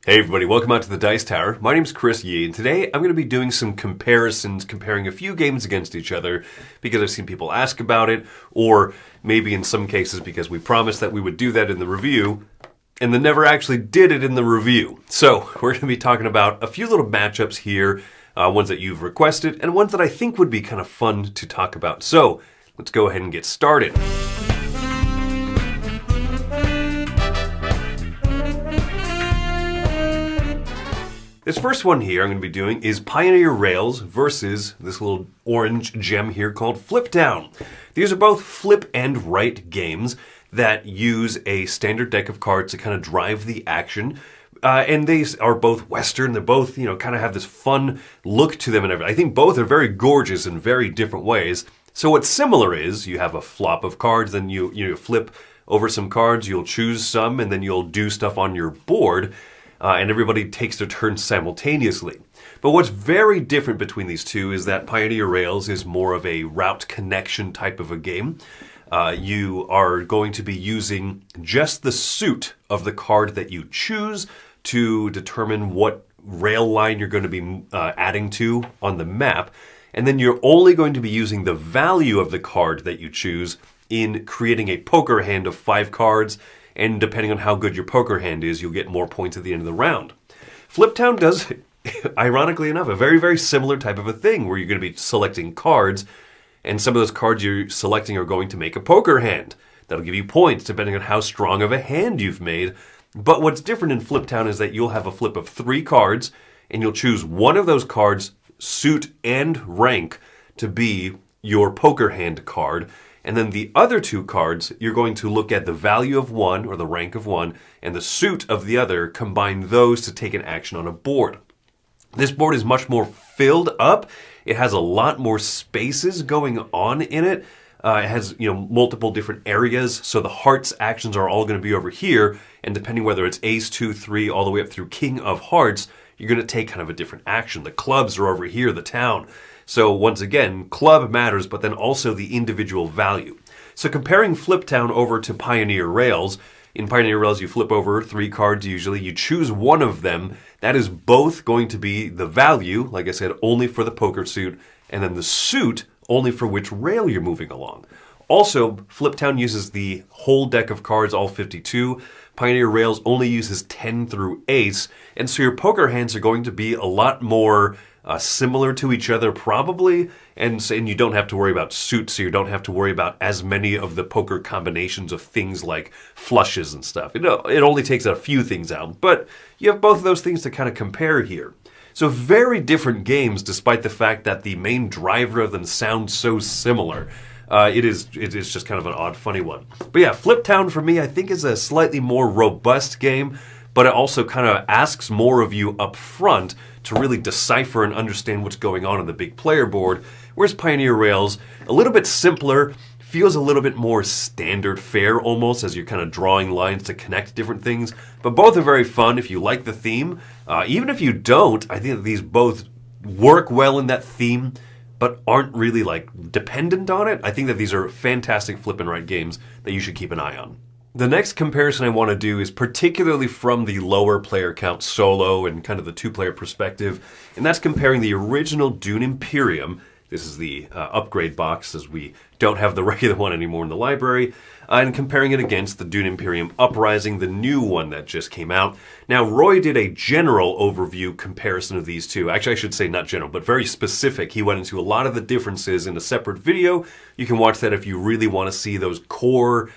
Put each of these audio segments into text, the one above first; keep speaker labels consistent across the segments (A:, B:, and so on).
A: Hey everybody, welcome out to the Dice Tower. My name's Chris Yee, and today I'm going to be doing some comparisons, comparing a few games against each other, because I've seen people ask about it, or maybe in some cases because we promised that we would do that in the review, and then never actually did it in the review. So, we're going to be talking about a few little matchups here, ones that you've requested, and ones that I think would be kind of fun to talk about. So, let's go ahead and get started. This first one here I'm going to be doing is Pioneer Rails versus this little orange gem here called Fliptown. These are both flip and right games that use a standard deck of cards to kind of drive the action. And they are both Western. They're both, kind of have this fun look to them and everything. I think both are very gorgeous in very different ways. So what's similar is you have a flop of cards, then you flip over some cards, you'll choose some, and then you'll do stuff on your board. And everybody takes their turn simultaneously. But what's very different between these two is that Pioneer Rails is more of a route connection type of a game. You are going to be using just the suit of the card that you choose to determine what rail line you're going to be adding to on the map. And then you're only going to be using the value of the card that you choose in creating a poker hand of 5 cards. And depending on how good your poker hand is, you'll get more points at the end of the round. Fliptown does, ironically enough, a very, very similar type of a thing where you're going to be selecting cards, and some of those cards you're selecting are going to make a poker hand. That'll give you points depending on how strong of a hand you've made. But what's different in Fliptown is that you'll have a flip of 3 cards, and you'll choose one of those cards, suit and rank, to be your poker hand card. And then the other 2 cards, you're going to look at the value of one, or the rank of one, and the suit of the other, combine those to take an action on a board. This board is much more filled up. It has a lot more spaces going on in it. It has, multiple different areas, so the hearts actions are all going to be over here, and depending whether it's ace, 2, 3, all the way up through king of hearts, you're going to take kind of a different action. The clubs are over here, the town. So once again, club matters, but then also the individual value. So comparing Fliptown over to Pioneer Rails, in Pioneer Rails you flip over 3 cards usually, you choose one of them, that is both going to be the value, like I said, only for the poker suit, and then the suit only for which rail you're moving along. Also, Fliptown uses the whole deck of cards, all 52. Pioneer Rails only uses 10 through ace, and so your poker hands are going to be a lot more similar to each other probably, and you don't have to worry about suits, so you don't have to worry about as many of the poker combinations of things like flushes and stuff. It only takes a few things out, but you have both of those things to kind of compare here. So very different games, despite the fact that the main driver of them sounds so similar. It is just kind of an odd, funny one. But yeah, Fliptown for me I think is a slightly more robust game, but it also kind of asks more of you up front to really decipher and understand what's going on the big player board, whereas Pioneer Rails, a little bit simpler, feels a little bit more standard fare almost, as you're kind of drawing lines to connect different things, but both are very fun if you like the theme. Even if you don't, I think that these both work well in that theme, but aren't really dependent on it. I think that these are fantastic flip and right games that you should keep an eye on. The next comparison I want to do is particularly from the lower player count solo and kind of the 2-player perspective, and that's comparing the original Dune Imperium. This is the upgrade box, as we don't have the regular one anymore in the library, and comparing it against the Dune Imperium Uprising, the new one that just came out. Now, Roy did a general overview comparison of these two. Actually, I should say not general, but very specific. He went into a lot of the differences in a separate video. You can watch that if you really want to see those core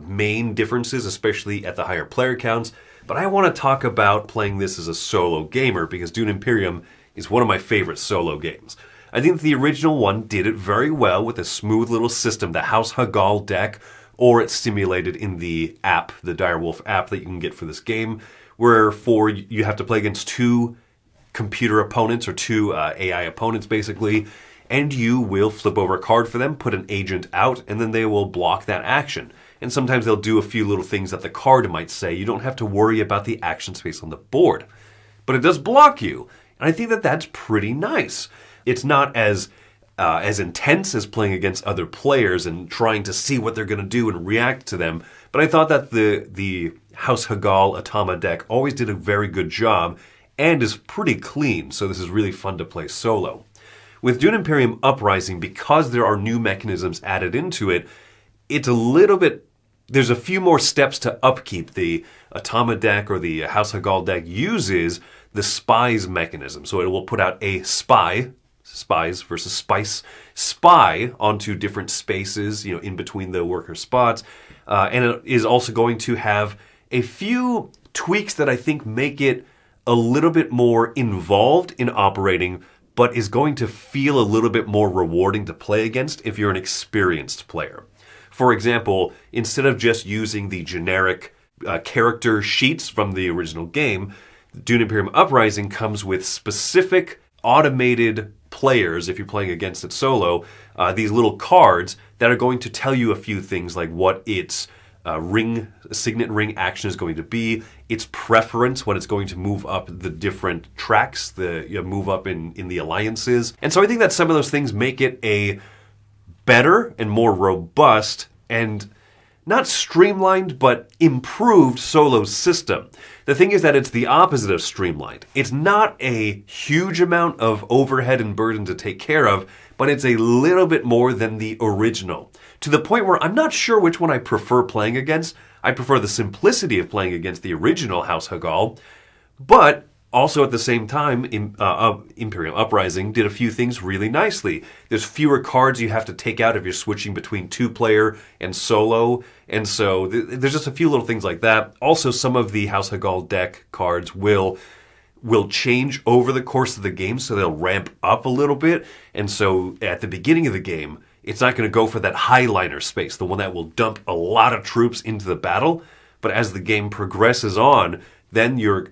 A: main differences, especially at the higher player counts. But I want to talk about playing this as a solo gamer because Dune Imperium is one of my favorite solo games. I think the original one did it very well with a smooth little system, the House Hagal deck, or it's simulated in the app, the Direwolf app that you can get for this game, where you have to play against 2 computer opponents, or 2 AI opponents basically, and you will flip over a card for them, put an agent out, and then they will block that action. And sometimes they'll do a few little things that the card might say. You don't have to worry about the action space on the board. But it does block you. And I think that that's pretty nice. It's not as intense as playing against other players and trying to see what they're going to do and react to them. But I thought that the House Hagal Atama deck always did a very good job and is pretty clean, so this is really fun to play solo. With Dune Imperium Uprising, because there are new mechanisms added into it, it's a little bit... There's a few more steps to upkeep. The Atama deck or the House Hagal deck uses the spies mechanism. So it will put out a spy, spies versus spice, spy onto different spaces, in between the worker spots. And it is also going to have a few tweaks that I think make it a little bit more involved in operating, but is going to feel a little bit more rewarding to play against if you're an experienced player. For example, instead of just using the generic character sheets from the original game, Dune Imperium Uprising comes with specific automated players, if you're playing against it solo, these little cards that are going to tell you a few things like what its signet ring action is going to be, its preference when it's going to move up the different tracks, move up in the alliances. And so I think that some of those things make it a better and more robust and not streamlined, but improved solo system. The thing is that it's the opposite of streamlined. It's not a huge amount of overhead and burden to take care of, but it's a little bit more than the original. To the point where I'm not sure which one I prefer playing against. I prefer the simplicity of playing against the original House Hagal, but also at the same time, Imperium Uprising did a few things really nicely. There's fewer cards you have to take out if you're switching between two-player and solo, and so there's just a few little things like that. Also, some of the House Hagal deck cards will change over the course of the game, so they'll ramp up a little bit, and so at the beginning of the game, it's not going to go for that highliner space, the one that will dump a lot of troops into the battle, but as the game progresses on, then your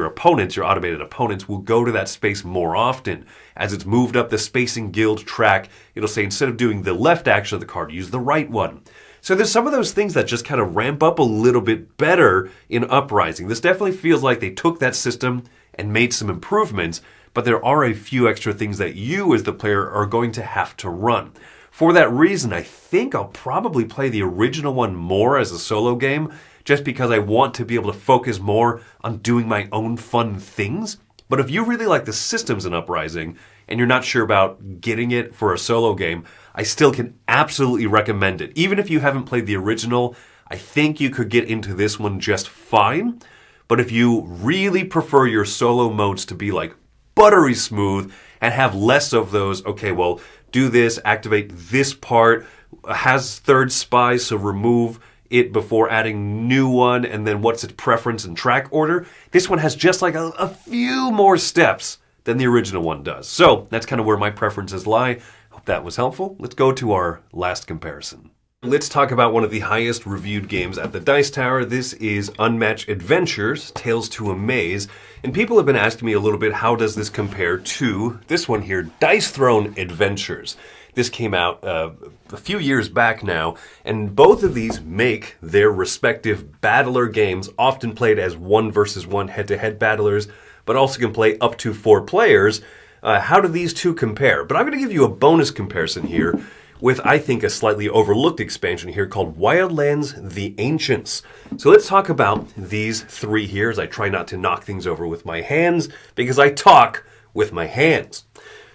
A: opponents, your automated opponents, will go to that space more often. As it's moved up the Spacing Guild track, it'll say instead of doing the left action of the card, use the right one. So there's some of those things that just kind of ramp up a little bit better in Uprising. This definitely feels like they took that system and made some improvements, but there are a few extra things that you as the player are going to have to run. For that reason, I think I'll probably play the original one more as a solo game, just because I want to be able to focus more on doing my own fun things. But if you really like the systems in Uprising, and you're not sure about getting it for a solo game, I still can absolutely recommend it. Even if you haven't played the original, I think you could get into this one just fine. But if you really prefer your solo modes to be like buttery smooth and have less of those, okay, well, do this, activate this part, has third spy, so remove it before adding new one, and then what's its preference and track order. This one has just like a few more steps than the original one does. So that's kind of where my preferences lie. Hope that was helpful. Let's go to our last comparison. Let's talk about one of the highest reviewed games at the Dice Tower. This is Unmatched Adventures, Tales to Amaze. And people have been asking me a little bit, how does this compare to this one here, Dice Throne Adventures? This came out a few years back now, and both of these make their respective battler games, often played as 1 versus 1 head-to-head battlers, but also can play up to 4 players. How do these two compare? But I'm going to give you a bonus comparison here with, I think, a slightly overlooked expansion here called Wildlands: The Ancients. So let's talk about these 3 here as I try not to knock things over with my hands, because I talk with my hands.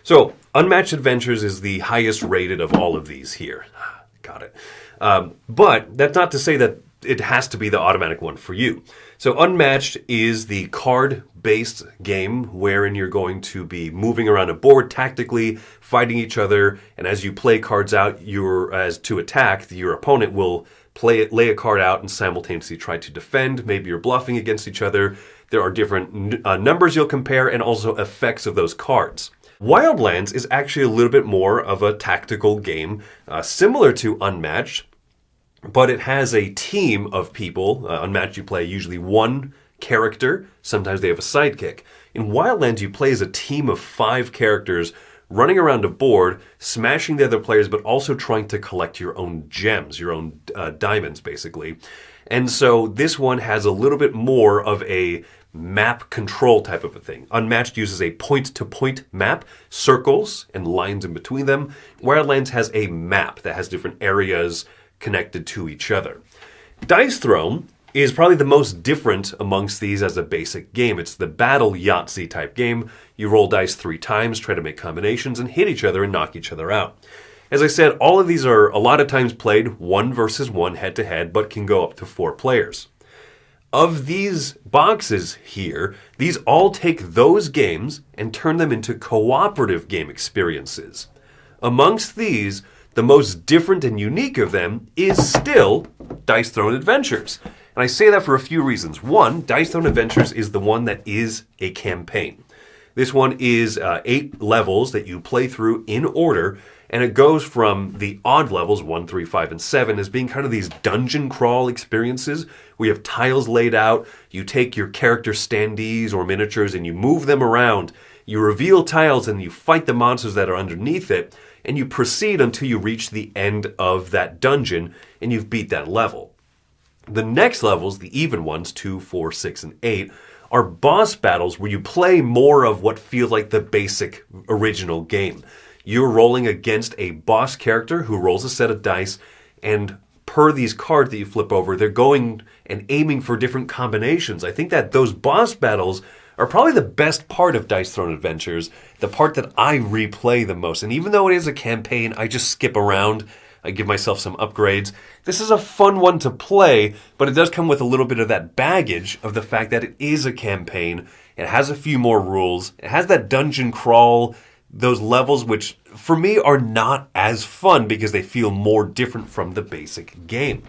A: So, Unmatched Adventures is the highest rated of all of these here. Got it. But that's not to say that it has to be the automatic one for you. So Unmatched is the card-based game wherein you're going to be moving around a board tactically, fighting each other, and as you play cards out, as to attack, your opponent will lay a card out and simultaneously try to defend. Maybe you're bluffing against each other. There are different numbers you'll compare and also effects of those cards. Wildlands is actually a little bit more of a tactical game, similar to Unmatched, but it has a team of people. Unmatched, you play usually one character. Sometimes they have a sidekick. In Wildlands, you play as a team of 5 characters running around a board, smashing the other players, but also trying to collect your own gems, your own diamonds, basically. And so this one has a little bit more of a map control type of a thing. Unmatched uses a point-to-point map, circles and lines in between them. Wildlands has a map that has different areas connected to each other. Dice Throne is probably the most different amongst these as a basic game. It's the battle Yahtzee type game. You roll dice 3 times, try to make combinations, and hit each other and knock each other out. As I said, all of these are a lot of times played 1 versus 1 head-to-head, but can go up to 4 players. Of these boxes here, these all take those games and turn them into cooperative game experiences. Amongst these, the most different and unique of them is still Dice Throne Adventures. And I say that for a few reasons. One, Dice Throne Adventures is the one that is a campaign. This one is 8 levels that you play through in order, and it goes from the odd levels, 1, 3, 5, and 7, as being kind of these dungeon crawl experiences where you have tiles laid out, you take your character standees or miniatures and you move them around, you reveal tiles and you fight the monsters that are underneath it, and you proceed until you reach the end of that dungeon and you've beat that level. The next levels, the even ones, 2, 4, 6, and 8, are boss battles where you play more of what feels like the basic original game. You're rolling against a boss character who rolls a set of dice, and per these cards that you flip over, they're going and aiming for different combinations. I think that those boss battles are probably the best part of Dice Throne Adventures, the part that I replay the most. And even though it is a campaign, I just skip around. I give myself some upgrades. This is a fun one to play, but it does come with a little bit of that baggage of the fact that it is a campaign. It has a few more rules. It has that dungeon crawl, those levels which, for me, are not as fun because they feel more different from the basic game.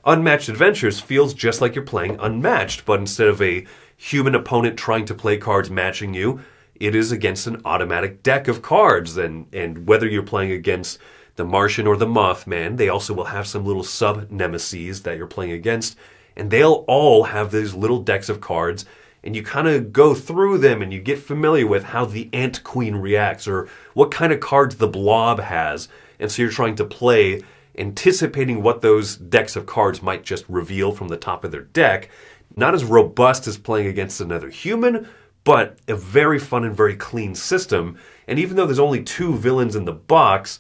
A: Unmatched Adventures feels just like you're playing Unmatched, but instead of a human opponent trying to play cards matching you, it is against an automatic deck of cards. And whether you're playing against the Martian or the Mothman, they also will have some little sub-nemeses that you're playing against, and they'll all have these little decks of cards, and you kind of go through them and you get familiar with how the Ant Queen reacts or what kind of cards the Blob has. And so you're trying to play anticipating what those decks of cards might just reveal from the top of their deck. Not as robust as playing against another human, but a very fun and very clean system. And even though there's only 2 villains in the box,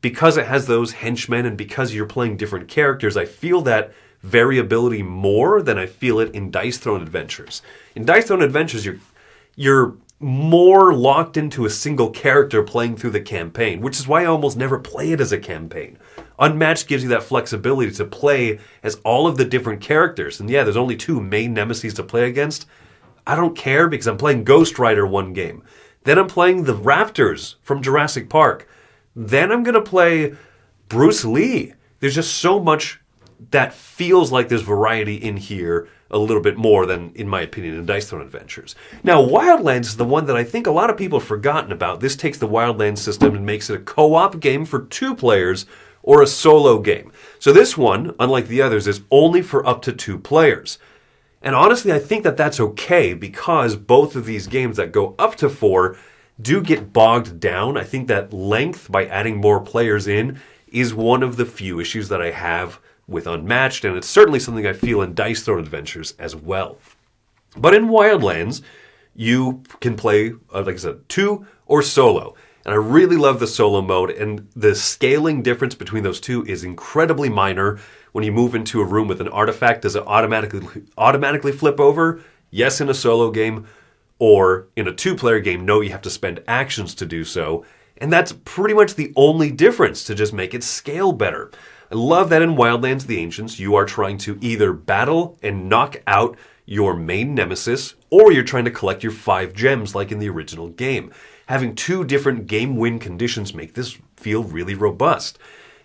A: because it has those henchmen and because you're playing different characters, I feel that variability more than I feel it in Dice Throne Adventures. In Dice Throne Adventures, you're more locked into a single character playing through the campaign, which is why I almost never play it as a campaign. Unmatched gives you that flexibility to play as all of the different characters. And yeah, there's only 2 main nemesis to play against. I don't care because I'm playing Ghost Rider one game. Then I'm playing the Raptors from Jurassic Park. Then I'm going to play Bruce Lee. There's just so much that feels like there's variety in here a little bit more than, in my opinion, in Dice Throne Adventures. Now, Wildlands is the one that I think a lot of people have forgotten about. This takes the Wildlands system and makes it a co-op game for 2 players or a solo game. So this one, unlike the others, is only for up to 2 players. And honestly, I think that that's okay because both of these games that go up to 4 do get bogged down. I think that length, by adding more players in, is one of the few issues that I have with Unmatched, and it's certainly something I feel in Dice Throne Adventures as well. But in Wildlands, you can play, like I said, 2 or solo. And I really love the solo mode, and the scaling difference between those 2 is incredibly minor. When you move into a room with an artifact, does it automatically flip over? Yes, in a solo game. Or in a 2-player game, no, you have to spend actions to do so. And that's pretty much the only difference to just make it scale better. I love that in Wildlands the Ancients, you are trying to either battle and knock out your main nemesis, or you're trying to collect your 5 gems like in the original game. Having 2 different game win conditions make this feel really robust.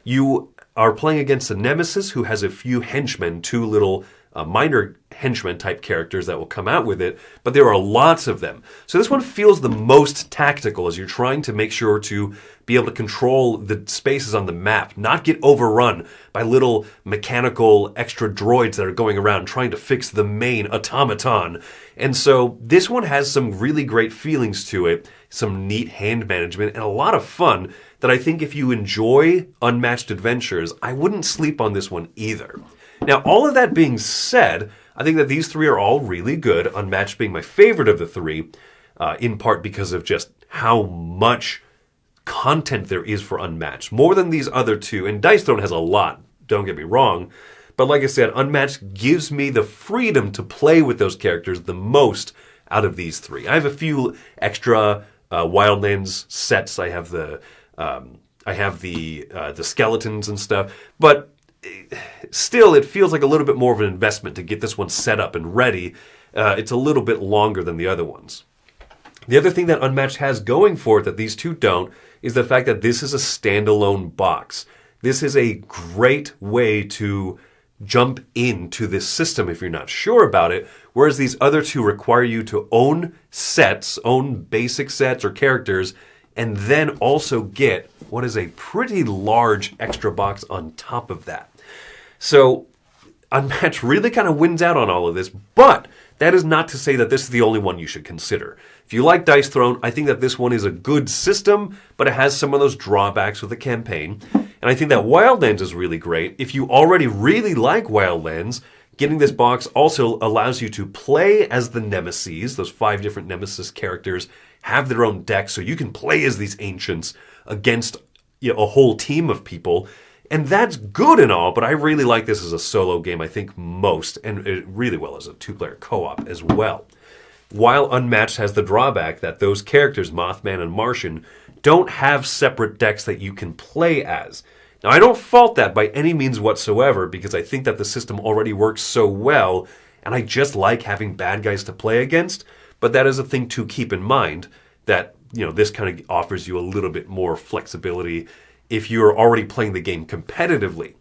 A: You are playing against a nemesis who has a few henchmen, 2 little minor henchman type characters that will come out with it, but there are lots of them. So this one feels the most tactical as you're trying to make sure to be able to control the spaces on the map, not get overrun by little mechanical extra droids that are going around trying to fix the main automaton. And so this one has some really great feelings to it, some neat hand management, and a lot of fun that I think if you enjoy Unmatched Adventures, I wouldn't sleep on this one either. Now, all of that being said, I think that these 3 are all really good, Unmatched being my favorite of the 3, in part because of just how much content there is for Unmatched. More than these other 2, and Dice Throne has a lot, don't get me wrong, But like I said, Unmatched gives me the freedom to play with those characters the most out of these three. I have a few extra Wildlands sets. I have the skeletons and stuff, but still, it feels like a little bit more of an investment to get this one set up and ready. It's a little bit longer than the other ones. The other thing that Unmatched has going for it that these two don't is the fact that this is a standalone box. This is a great way to jump into this system if you're not sure about it, whereas these other two require you to own sets, own basic sets or characters, and then also get what is a pretty large extra box on top of that. So Unmatched really kind of wins out on all of this, but that is not to say that this is the only one you should consider. If you like Dice Throne, I think that this one is a good system, but it has some of those drawbacks with the campaign. And I think that Wildlands is really great. If you already really like Wildlands, getting this box also allows you to play as the Nemesis. Those 5 different Nemesis characters have their own decks, so you can play as these ancients against a whole team of people. And that's good and all, but I really like this as a solo game, I think most, and it really well as a 2-player co-op as well. While Unmatched has the drawback that those characters, Mothman and Martian, don't have separate decks that you can play as. Now, I don't fault that by any means whatsoever, because I think that the system already works so well, and I just like having bad guys to play against, but that is a thing to keep in mind, that this kind of offers you a little bit more flexibility if you're already playing the game competitively.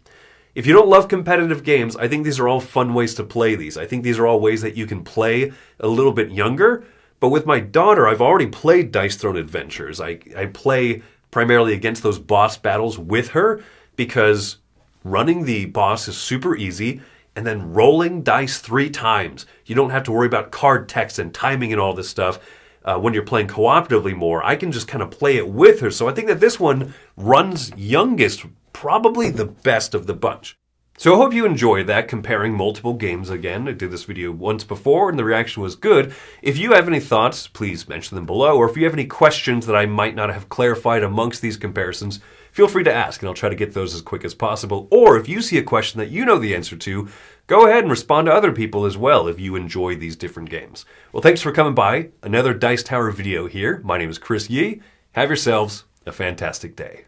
A: If you don't love competitive games, I think these are all fun ways to play these. I think these are all ways that you can play a little bit younger. But with my daughter, I've already played Dice Throne Adventures. I play primarily against those boss battles with her because running the boss is super easy, and then rolling dice 3 times. You don't have to worry about card text and timing and all this stuff. When you're playing cooperatively more, I can just kind of play it with her. So I think that this one runs youngest, probably the best of the bunch. So I hope you enjoyed that, comparing multiple games again. I did this video once before and the reaction was good. If you have any thoughts, please mention them below. Or if you have any questions that I might not have clarified amongst these comparisons, feel free to ask and I'll try to get those as quick as possible. Or if you see a question that you know the answer to, go ahead and respond to other people as well if you enjoy these different games. Well, thanks for coming by. Another Dice Tower video here. My name is Chris Yee. Have yourselves a fantastic day.